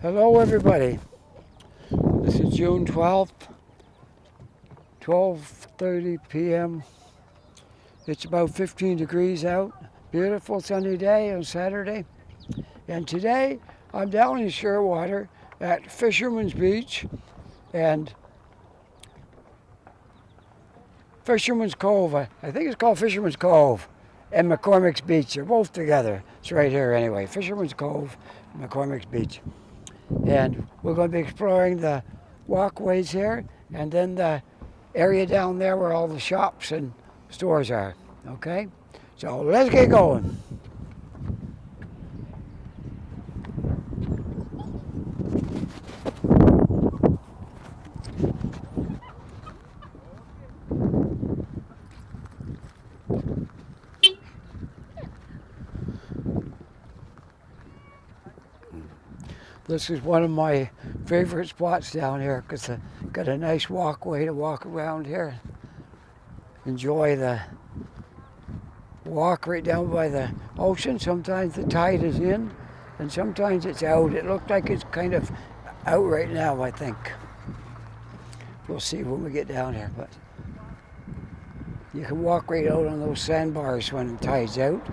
Hello everybody. This is June 12th, 12:30 p.m. It's about 15 degrees out. Beautiful sunny day on Saturday. And today I'm down in Shearwater at Fisherman's Beach and Fisherman's Cove. I think it's called Fisherman's Cove and MacCormacks Beach. They're both together. It's right here anyway. Fisherman's Cove, MacCormacks Beach. And we're going to be exploring the walkways here and then the area down there where all the shops and stores are. Okay? So let's get going. This is one of my favorite spots down here because it's got a nice walkway to walk around here. Enjoy the walk right down by the ocean. Sometimes the tide is in and sometimes it's out. It looked like it's kind of out right now, I think. We'll see when we get down here, but you can walk right out on those sandbars when the tide's out.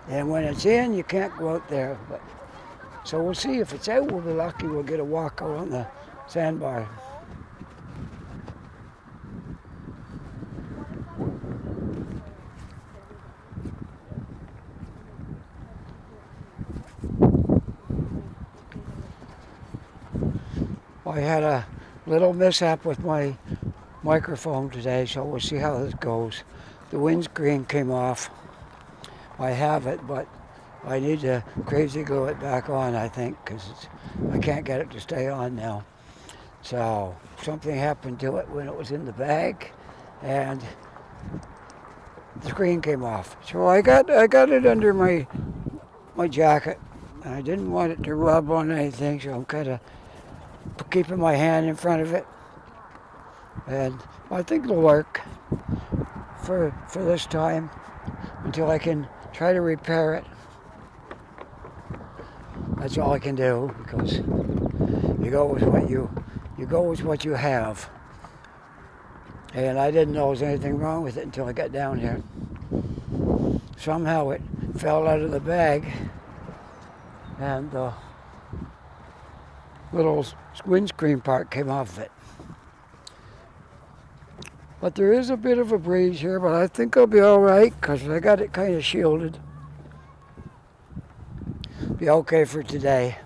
And when it's in, you can't go out there. But so we'll see. If it's out, we'll be lucky. We'll get a walk out on the sandbar. I had a little mishap with my microphone today, so we'll see how this goes. The windscreen came off. I have it, but I need to crazy glue it back on, I think, because I can't get it to stay on now. So something happened to it when it was in the bag, and the screen came off. So I got it under my jacket, and I didn't want it to rub on anything, so I'm kind of keeping my hand in front of it, and I think it'll work for this time until I can try to repair it. That's all I can do, because you go with what you have. And I didn't know there was anything wrong with it until I got down here. Somehow it fell out of the bag and the little windscreen part came off of it. But there is a bit of a breeze here, but I think I'll be all right because I got it kind of shielded. Be okay for today.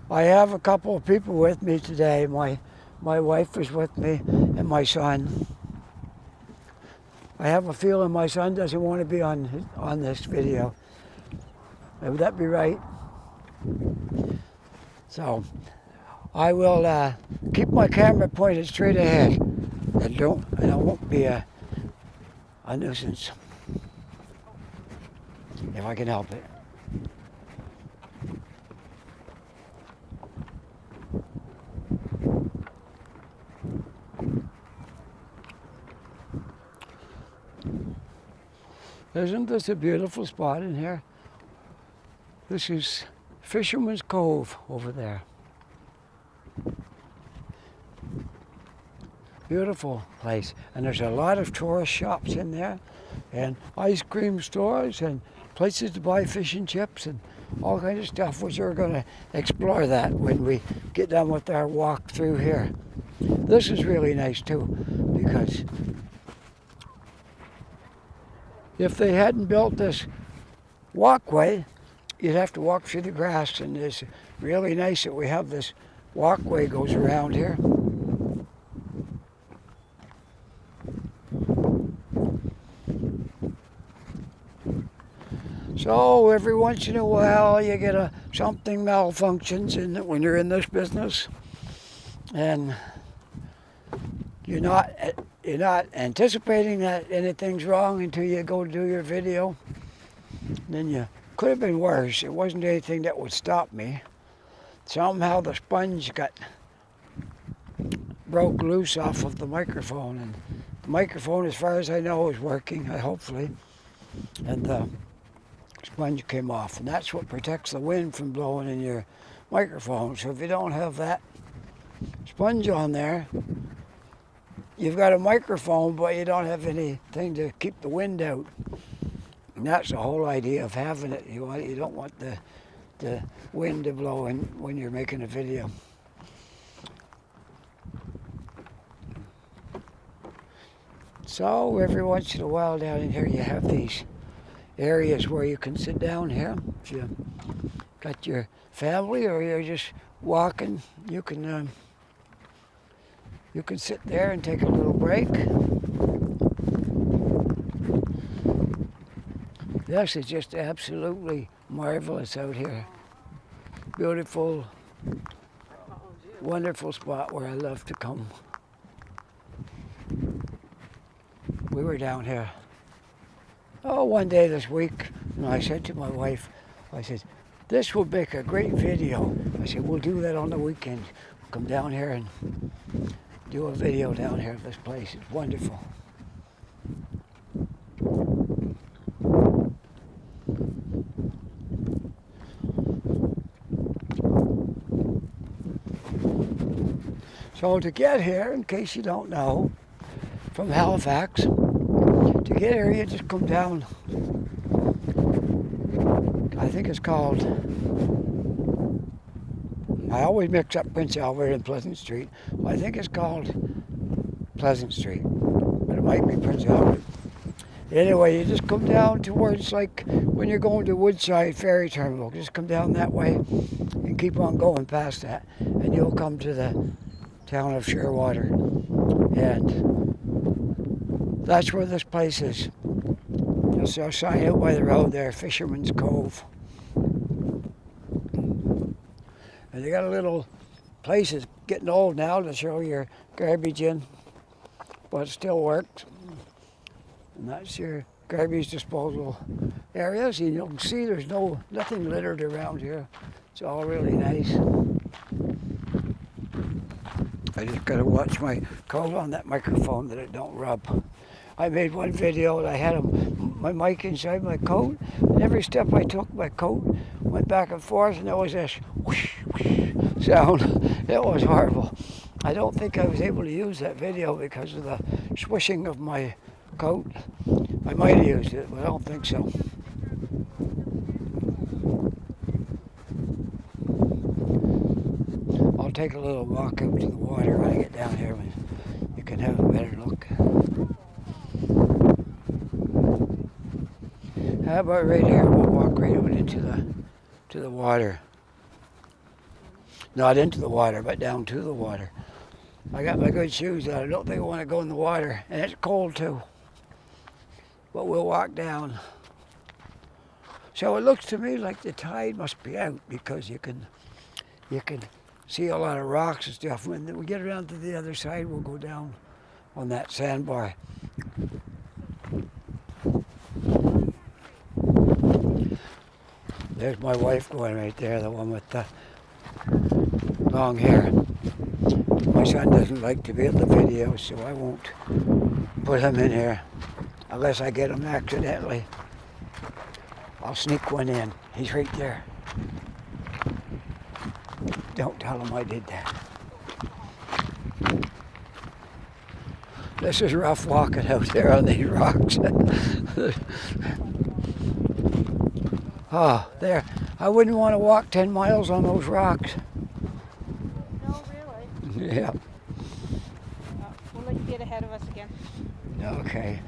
I have a couple of people with me today. My wife is with me and my son. I have a feeling my son doesn't want to be on this video. Would that be right? So I will keep my camera pointed straight ahead and I won't be a nuisance if I can help it. Isn't this a beautiful spot in here? This is Fisherman's Cove over there. Beautiful place. And there's a lot of tourist shops in there and ice cream stores and places to buy fish and chips and all kinds of stuff, which we're going to explore that when we get done with our walk through here. This is really nice too, because if they hadn't built this walkway, you'd have to walk through the grass, and it's really nice that we have this walkway goes around here. So every once in a while you get something malfunctions when you're in this business, and you're not anticipating that anything's wrong until you go do your video. Then you could have been worse. It wasn't anything that would stop me. Somehow the sponge broke loose off of the microphone and The microphone, as far as I know, is working, hopefully. And the sponge came off. And that's what protects the wind from blowing in your microphone. So if you don't have that sponge on there, you've got a microphone, but you don't have anything to keep the wind out. And that's the whole idea of having it. You don't want the wind to blow in when you're making a video. So every once in a while down in here you have these areas where you can sit down here. If you got your family or you're just walking, you can sit there and take a little break. This is just absolutely marvelous out here. Beautiful, wonderful spot where I love to come. We were down here, one day this week, and I said to my wife, I said, this will make a great video. I said, we'll do that on the weekend. We'll come down here and do a video down here of this place. It's wonderful. So to get here, in case you don't know, from Halifax, to get here you just come down, I think it's called, I always mix up Prince Albert and Pleasant Street. I think it's called Pleasant Street, but it might be Prince Albert. Anyway, you just come down towards, like when you're going to Woodside Ferry Terminal, just come down that way and keep on going past that, and you'll come to the town of Shearwater. And that's where this place is. You'll see a sign out by the road there, Fisherman's Cove. And they got a little place that's getting old now to throw your garbage in, but it still works. And that's your garbage disposal areas. And you can see there's nothing littered around here. It's all really nice. I just got to watch my coat on that microphone that it don't rub. I made one video and I had my mic inside my coat, and every step I took, my coat went back and forth, and there was this whoosh, whoosh sound. It was horrible. I don't think I was able to use that video because of the swishing of my coat. I might have used it, but I don't think so. I'll take a little walk out to the water when I get down here, and you can have a better look. How about right here? We'll walk right out into the water. Not into the water, but down to the water. I got my good shoes on. I don't think I want to go in the water, and it's cold too. But we'll walk down. So it looks to me like the tide must be out, because you can see a lot of rocks and stuff. When we get around to the other side, we'll go down on that sandbar. There's my wife going right there, the one with the long hair. My son doesn't like to be in the video, so I won't put him in here unless I get him accidentally. I'll sneak one in. He's right there. Don't tell him I did that. This is rough walking out there on these rocks. Oh, there. I wouldn't want to walk 10 miles on those rocks. No, really? Yeah. We'll let you get ahead of us again. Okay.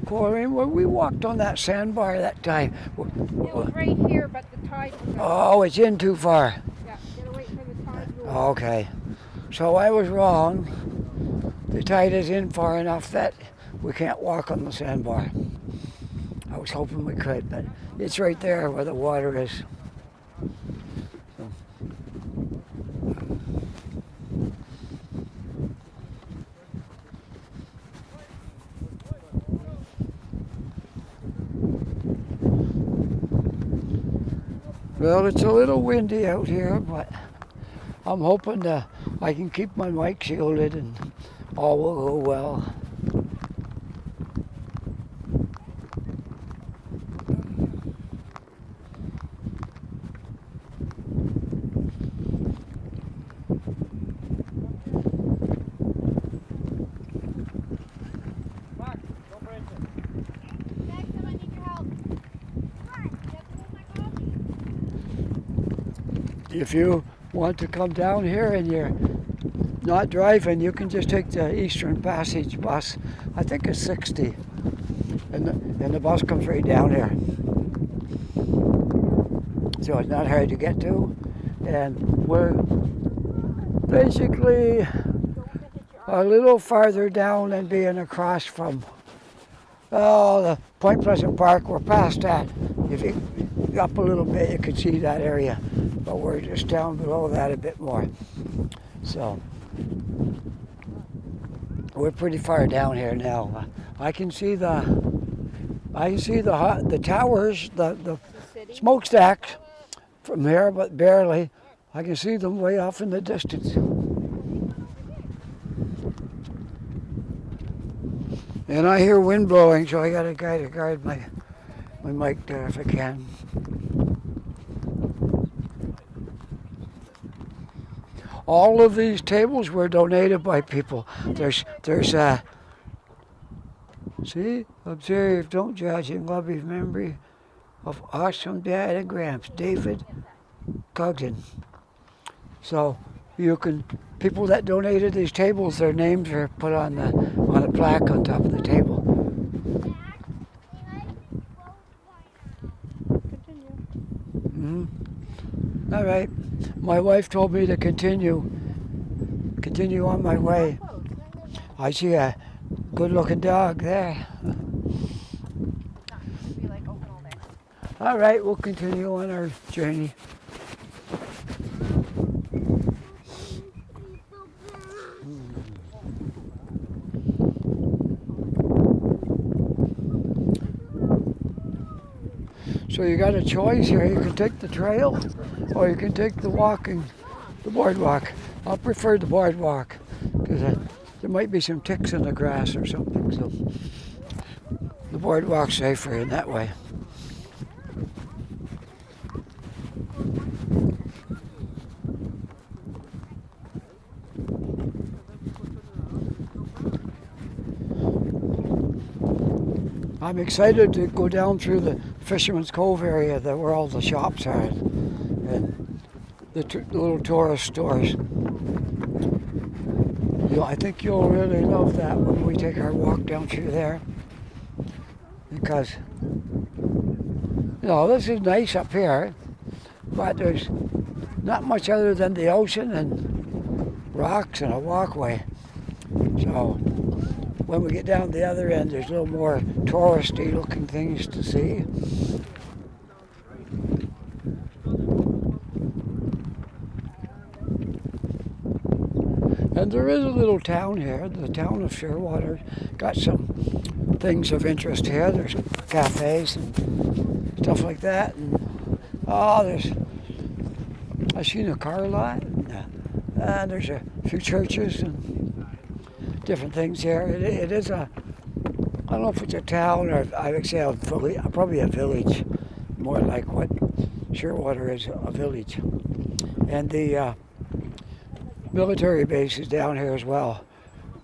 Corinne, when we walked on that sandbar that time. It was right here, but the tide was out. Oh, it's in too far. Yeah, you gotta wait for the tide to go. Okay. So I was wrong. The tide is in far enough that we can't walk on the sandbar. I was hoping we could, but it's right there where the water is. So. Well, it's a little windy out here, but I'm hoping I can keep my mic shielded and all will go well. If you want to come down here and you're not driving, you can just take the Eastern Passage bus. I think it's 60. And the bus comes right down here. So it's not hard to get to. And we're basically a little farther down than being across from the Point Pleasant Park. We're past that. If you up a little bit, you can see that area. But we're just down below that a bit more. So we're pretty far down here now. I can see the towers, the smokestacks from here, but barely. I can see them way off in the distance. And I hear wind blowing, so I got a guy to guard my mic there if I can. All of these tables were donated by people. There's see, observe, don't judge, in loving memory of awesome Dad and Gramps, David Cogden. So you can, people that donated these tables, their names are put on a plaque on top of the table. Mm-hmm. All right. My wife told me to continue on my way. I see a good-looking dog there. All right, we'll continue on our journey. So you got a choice here. You can take the trail or you can take the boardwalk. I'll prefer the boardwalk because there might be some ticks in the grass or something. So the boardwalk's safer in that way. I'm excited to go down through the Fisherman's Cove area, where all the shops are, and the little tourist stores. I think you'll really love that when we take our walk down through there, because this is nice up here, but there's not much other than the ocean and rocks and a walkway. So when we get down the other end, there's a little more touristy looking things to see. And there is a little town here, the town of Shearwater. Got some things of interest here. There's cafes and stuff like that. And I seen a car lot. And there's a few churches and different things here. It is I don't know if it's a town or I would say probably a village, more like what Shearwater is, a village. And the military base is down here as well,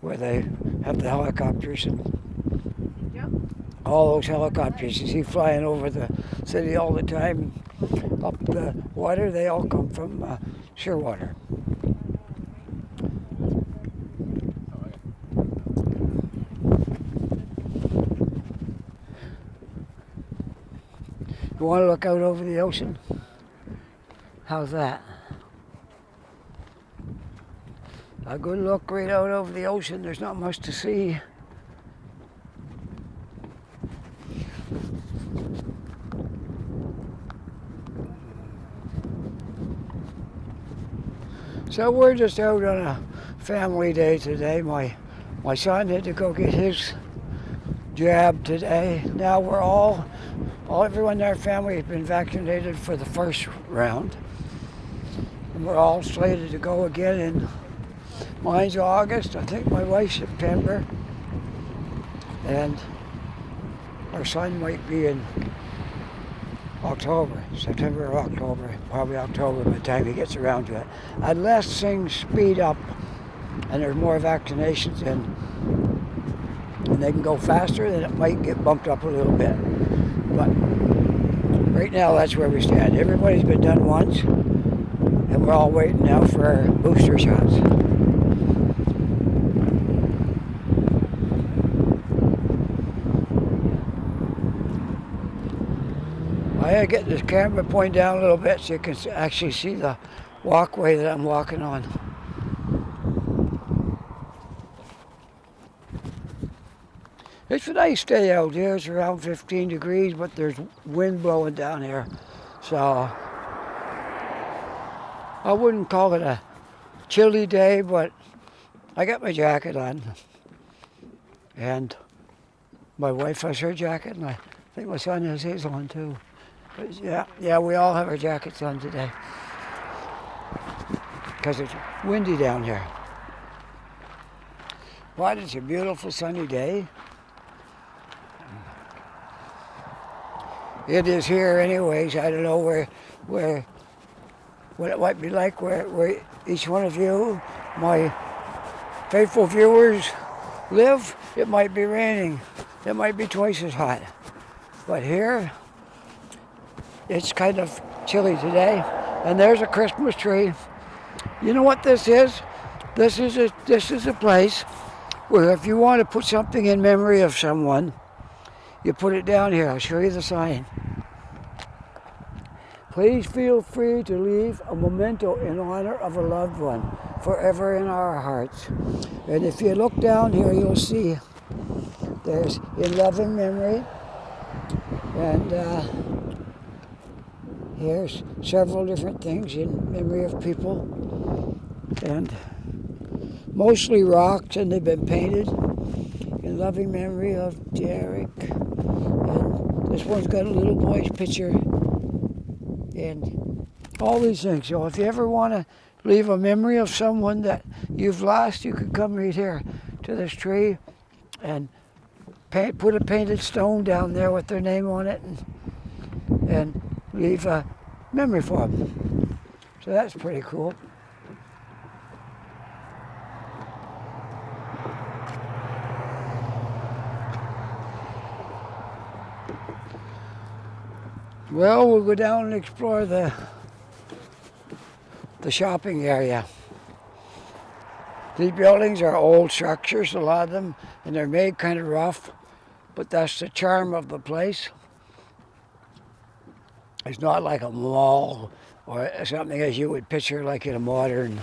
where they have the helicopters and all those helicopters you see flying over the city all the time up the water. They all come from Shearwater. You want to look out over the ocean? How's that? A good look right out over the ocean. There's not much to see. So we're just out on a family day today. My son had to go get his jab today. Now everyone in our family has been vaccinated for the first round. And we're all slated to go again in Mine's August. I think my wife's September. And our son might be in October, September or October, probably October by the time he gets around to it. Unless things speed up and there's more vaccinations in, and they can go faster, then it might get bumped up a little bit. But right now, that's where we stand. Everybody's been done once, and we're all waiting now for our booster shots. I gotta get this camera pointed down a little bit so you can actually see the walkway that I'm walking on. It's a nice day out here. It's around 15 degrees, but there's wind blowing down here. So I wouldn't call it a chilly day, but I got my jacket on. And my wife has her jacket, and I think my son has his on too. But yeah, we all have our jackets on today because it's windy down here. But it's a beautiful sunny day. It is here anyways. I don't know what it might be like where each one of you, my faithful viewers, live. It might be raining. It might be twice as hot. But here, it's kind of chilly today. And there's a Christmas tree. You know what this is? This is a place where if you want to put something in memory of someone, you put it down here. I'll show you the sign. Please feel free to leave a memento in honor of a loved one, forever in our hearts. And if you look down here, you'll see there's in loving memory. And here's several different things in memory of people. And mostly rocks, and they've been painted in loving memory of Derek. And this one's got a little boy's picture. And all these things. So if you ever want to leave a memory of someone that you've lost, you could come right here to this tree and put a painted stone down there with their name on it and leave a memory for them. So that's pretty cool. Well, we'll go down and explore the shopping area. These buildings are old structures, a lot of them, and they're made kind of rough, but that's the charm of the place. It's not like a mall or something as you would picture like in a modern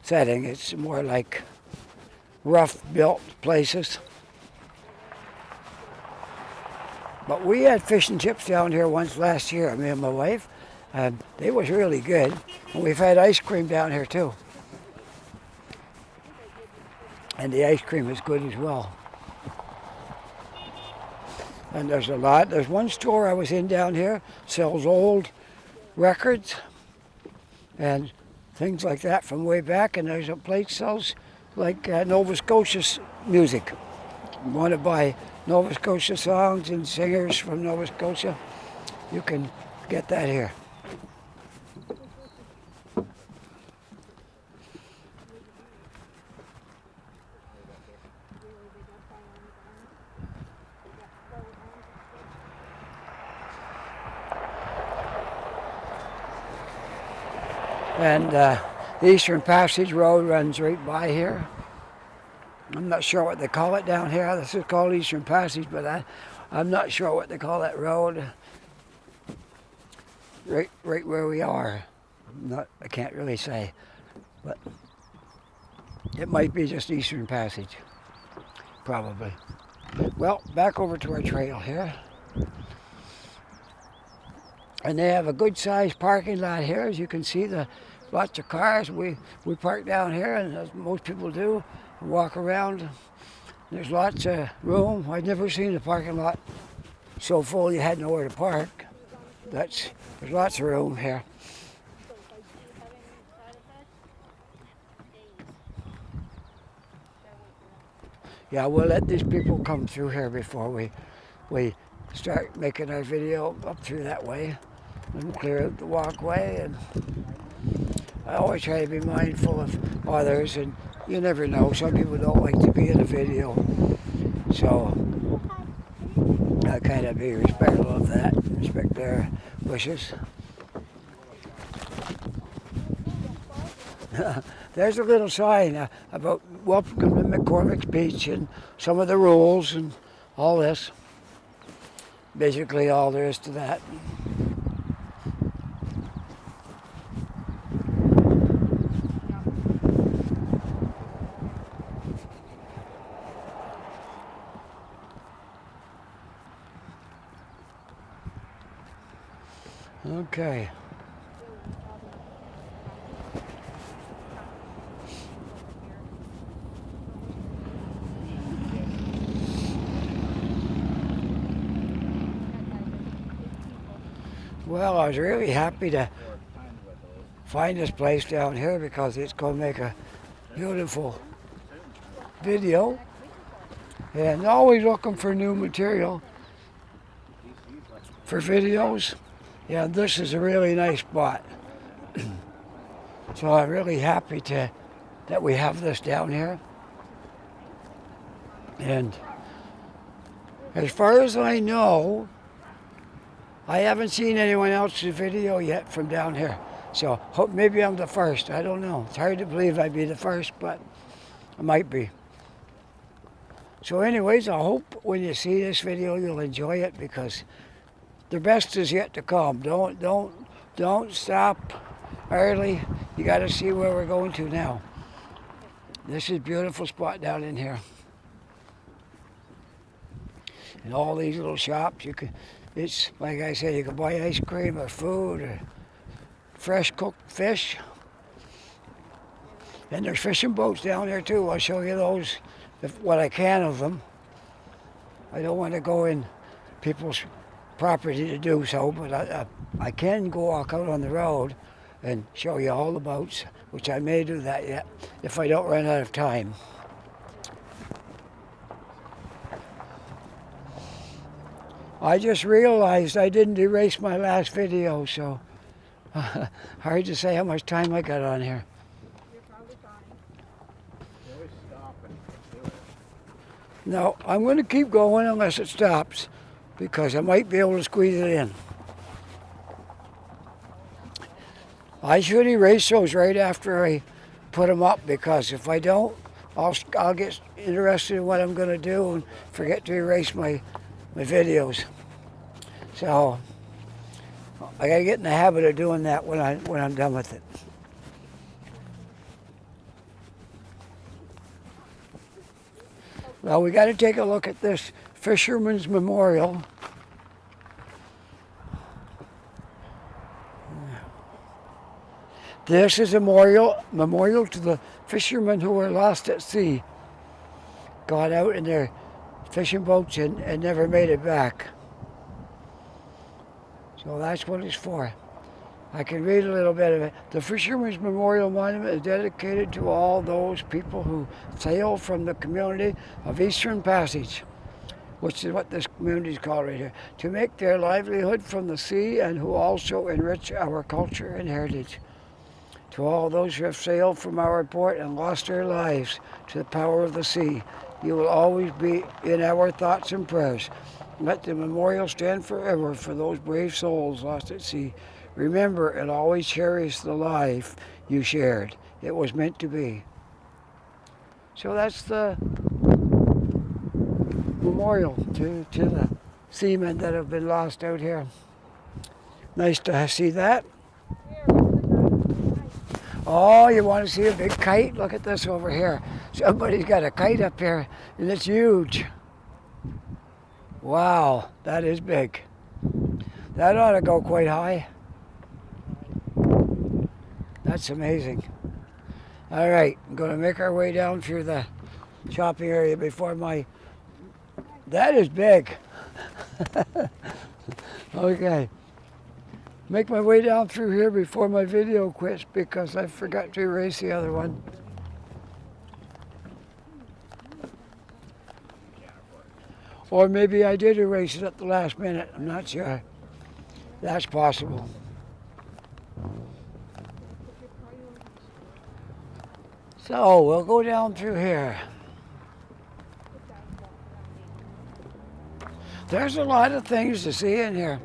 setting. It's more like rough built places. But we had fish and chips down here once last year, me and my wife. They was really good. And we've had ice cream down here too. And the ice cream is good as well. And there's a lot. There's one store I was in down here, sells old records and things like that from way back. And there's a place sells like Nova Scotia music. You want to buy Nova Scotia songs and singers from Nova Scotia, you can get that here. And the Eastern Passage Road runs right by here. I'm not sure what they call it down here. This is called Eastern Passage, but I'm not sure what they call that road. Right where we are. I can't really say, but it might be just Eastern Passage, probably. Well, back over to our trail here. And they have a good-sized parking lot here. As you can see, lots of cars. We park down here, and as most people do, walk around. There's lots of room. I've never seen a parking lot so full you had nowhere to park. There's lots of room here. Yeah, we'll let these people come through here before we start making our video up through that way and clear out the walkway. And I always try to be mindful of others, and you never know, some people don't like to be in a video, so I kind of be respectful of that, respect their wishes. There's a little sign about welcome to MacCormacks Beach and some of the rules and all this. Basically all there is to that. Okay. Well, I was really happy to find this place down here because it's going to make a beautiful video. And always looking for new material for videos. Yeah, this is a really nice spot. So I'm really happy that we have this down here. And as far as I know, I haven't seen anyone else's video yet from down here. So hope maybe I'm the first. I don't know. It's hard to believe I'd be the first, but I might be. So anyways, I hope when you see this video you'll enjoy it because the best is yet to come. Don't stop early. You got to see where we're going to now. This is a beautiful spot down in here. And all these little shops, it's like I said, you can buy ice cream or food or fresh cooked fish. And there's fishing boats down there too. I'll show you those, what I can of them. I don't want to go in people's property to do so, but I can go walk out on the road and show you all the boats, which I may do that yet if I don't run out of time. I just realized I didn't erase my last video, so hard to say how much time I got on here. No, I'm going to keep going unless it stops, because I might be able to squeeze it in. I should erase those right after I put them up, because if I don't, I'll get interested in what I'm going to do and forget to erase my videos. So I got to get in the habit of doing that when I'm done with it. Well, we got to take a look at this Fisherman's Memorial. This is a memorial to the fishermen who were lost at sea, got out in their fishing boats and never made it back. So that's what it's for. I can read a little bit of it. The Fisherman's Memorial Monument is dedicated to all those people who sailed from the community of Eastern Passage, which is what this community is called right here, to make their livelihood from the sea and who also enrich our culture and heritage. To all those who have sailed from our port and lost their lives to the power of the sea, you will always be in our thoughts and prayers. Let the memorial stand forever for those brave souls lost at sea. Remember and always cherish the life you shared. It was meant to be. So that's the memorial to the seamen that have been lost out here. Nice to see that. Oh, you want to see a big kite? Look at this over here. Somebody's got a kite up here, and it's huge. Wow, that is big. That ought to go quite high. That's amazing. All right, I'm going to make our way down through the shopping area before my... That is big. Okay. Make my way down through here before my video quits because I forgot to erase the other one. Or maybe I did erase it at the last minute. I'm not sure. That's possible. So we'll go down through here. There's a lot of things to see in here.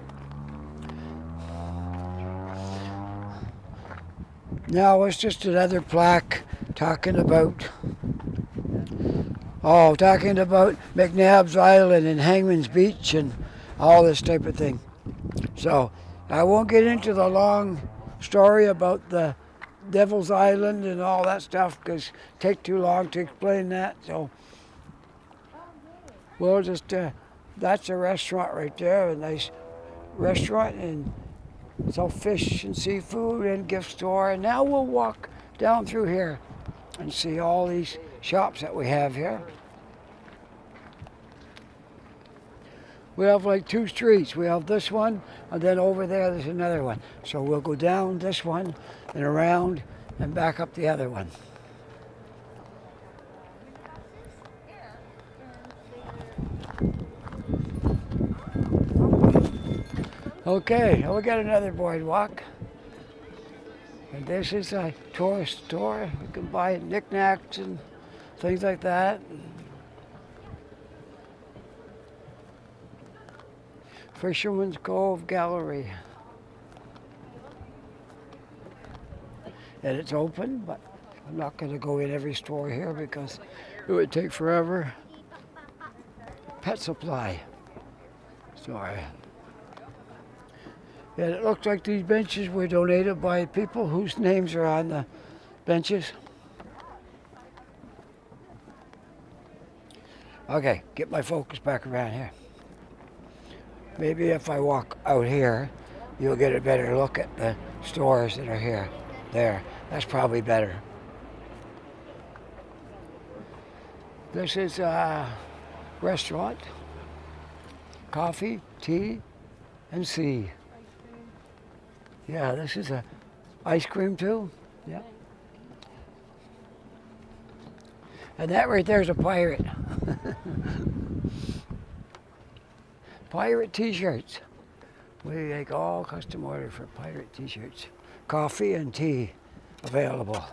Now it's just another plaque talking about McNabb's Island and Hangman's Beach and all this type of thing. So I won't get into the long story about the Devil's Island and all that stuff because it take too long to explain that. So we'll just, that's a restaurant right there, a nice restaurant, and it's all fish and seafood and gift store. And now we'll walk down through here and see all these shops that we have here. We have like two streets. We have this one, and then over there's another one. So we'll go down this one and around and back up the other one. Okay, we got another boardwalk. And this is a tourist store. You can buy knickknacks and things like that. Fisherman's Cove Gallery. And it's open, but I'm not going to go in every store here because it would take forever. Pet supply store. And it looks like these benches were donated by people whose names are on the benches. Okay, get my focus back around here. Maybe if I walk out here, you'll get a better look at the stores that are here. There, that's probably better. This is a restaurant, coffee, tea, and tea. Yeah, this is a ice cream too. Yeah. And that right there is a pirate. Pirate t-shirts. We make all custom order for pirate t-shirts. Coffee and tea available.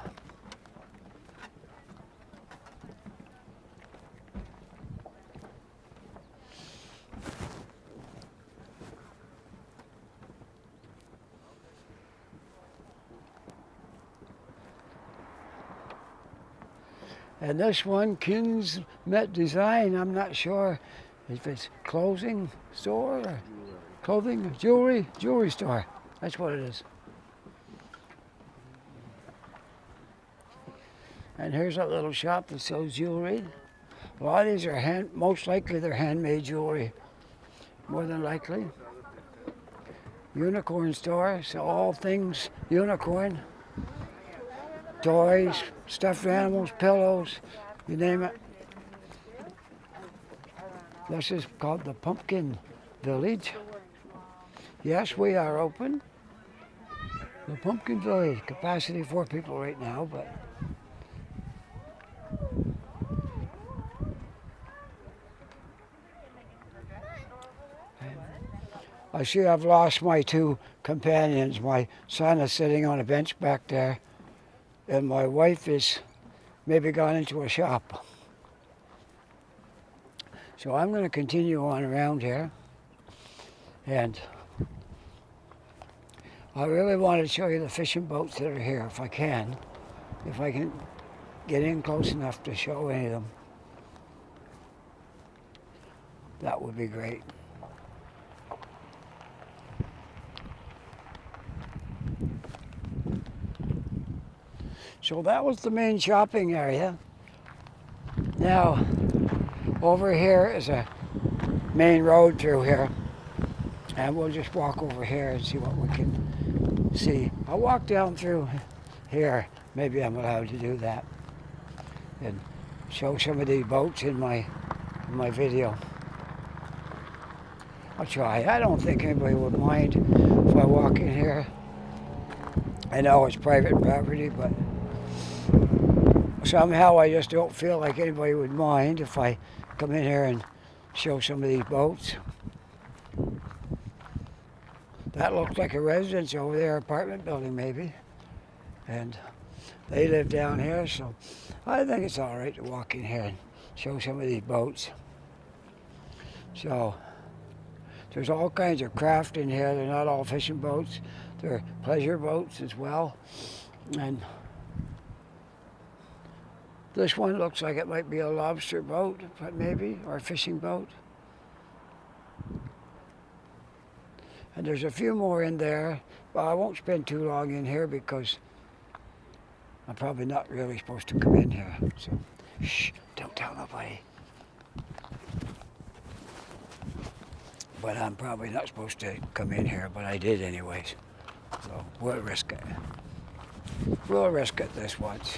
And this one, King's Met Design, I'm not sure if it's clothing store or clothing, jewelry store. That's what it is. And here's a little shop that sells jewelry. A lot of these are most likely they're handmade jewelry, more than likely. Unicorn store, so all things unicorn. Toys, stuffed animals, pillows, you name it. This is called the Pumpkin Village. Yes, we are open. The Pumpkin Village, capacity 4 people right now, but I see I've lost my 2 companions. My son is sitting on a bench back there, and my wife is maybe gone into a shop. So I'm going to continue on around here, and I really want to show you the fishing boats that are here if I can get in close enough to show any of them. That would be great. So that was the main shopping area. Now, over here is a main road through here. And we'll just walk over here and see what we can see. I'll walk down through here. Maybe I'm allowed to do that. And show some of these boats in my video. I'll try. I don't think anybody would mind if I walk in here. I know it's private property, but somehow I just don't feel like anybody would mind if I come in here and show some of these boats. That looks like a residence over there, apartment building maybe. And they live down here, so I think it's all right to walk in here and show some of these boats. So there's all kinds of craft in here. They're not all fishing boats. They're pleasure boats as well. And this one looks like it might be a lobster boat, but maybe, or a fishing boat. And there's a few more in there, but I won't spend too long in here because I'm probably not really supposed to come in here. So, shh, don't tell nobody. But I'm probably not supposed to come in here, but I did anyways. So we'll risk it. We'll risk it this once.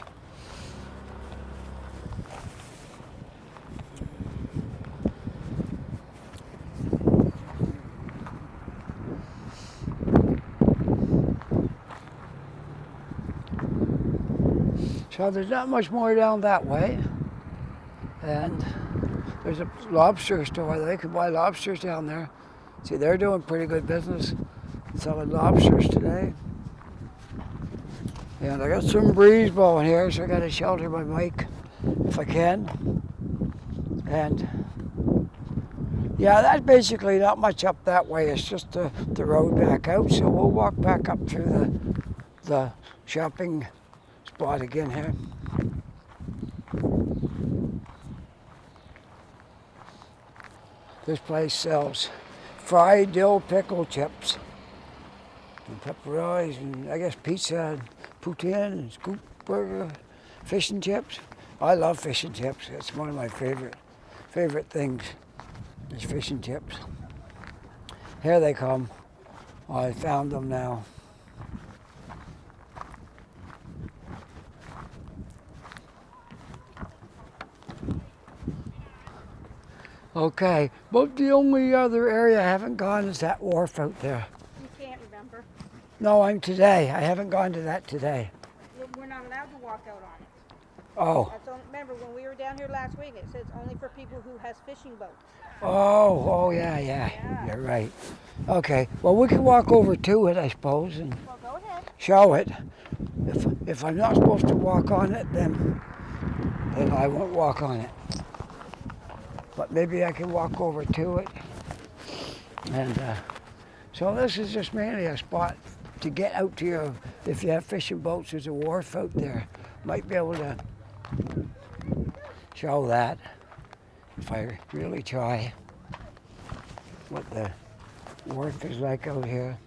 So there's not much more down that way. And there's a lobster store. They can buy lobsters down there. See, they're doing pretty good business selling lobsters today. And I got some breeze blowing here, so I got to shelter my mic if I can. And yeah, that's basically not much up that way. It's just the road back out. So we'll walk back up through the shopping spot again here. This place sells fried dill pickle chips and pepperonis and I guess pizza and poutine and scoop burger, fish and chips. I love fish and chips. It's one of my favorite things is fish and chips. Here they come. I found them now. Okay, but the only other area I haven't gone is that wharf out there. You can't remember. No, I'm today. I haven't gone to that today. We're not allowed to walk out on it. Oh. That's only, remember, when we were down here last week, it says only for people who has fishing boats. Oh, yeah. You're right. Okay, well, we can walk over to it, I suppose, and Well, go ahead. show it. If I'm not supposed to walk on it, then I won't walk on it. But maybe I can walk over to it. And so this is just mainly a spot to get out to your, if you have fishing boats, there's a wharf out there. Might be able to show that if I really try what the wharf is like out here.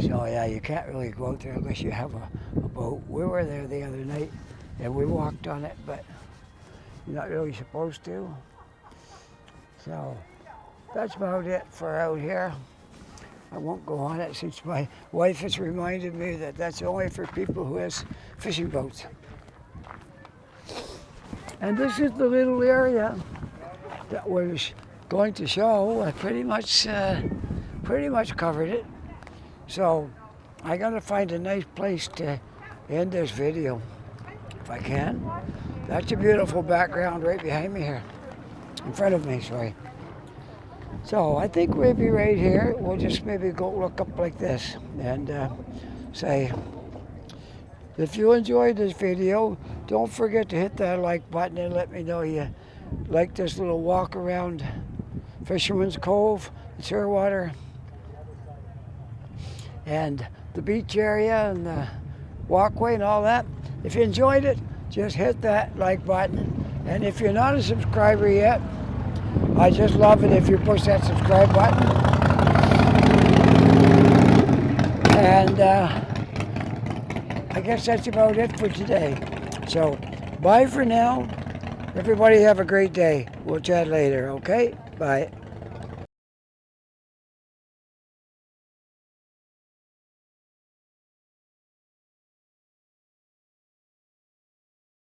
So yeah, you can't really go out there unless you have a boat. We were there the other night and we walked on it, but you're not really supposed to. So that's about it for out here. I won't go on it since my wife has reminded me that that's only for people who has fishing boats. And this is the little area that was going to show. I pretty much covered it. So I gotta find a nice place to end this video if I can. That's a beautiful background right behind me here, in front of me, sorry. So I think maybe right here, we'll just maybe go look up like this and say, if you enjoyed this video, don't forget to hit that like button and let me know you like this little walk around Fisherman's Cove, the Shearwater, and the beach area and the walkway and all that. If you enjoyed it, just hit that like button. And if you're not a subscriber yet, I just love it if you push that subscribe button. And I guess that's about it for today. So bye for now. Everybody have a great day. We'll chat later, okay? Bye.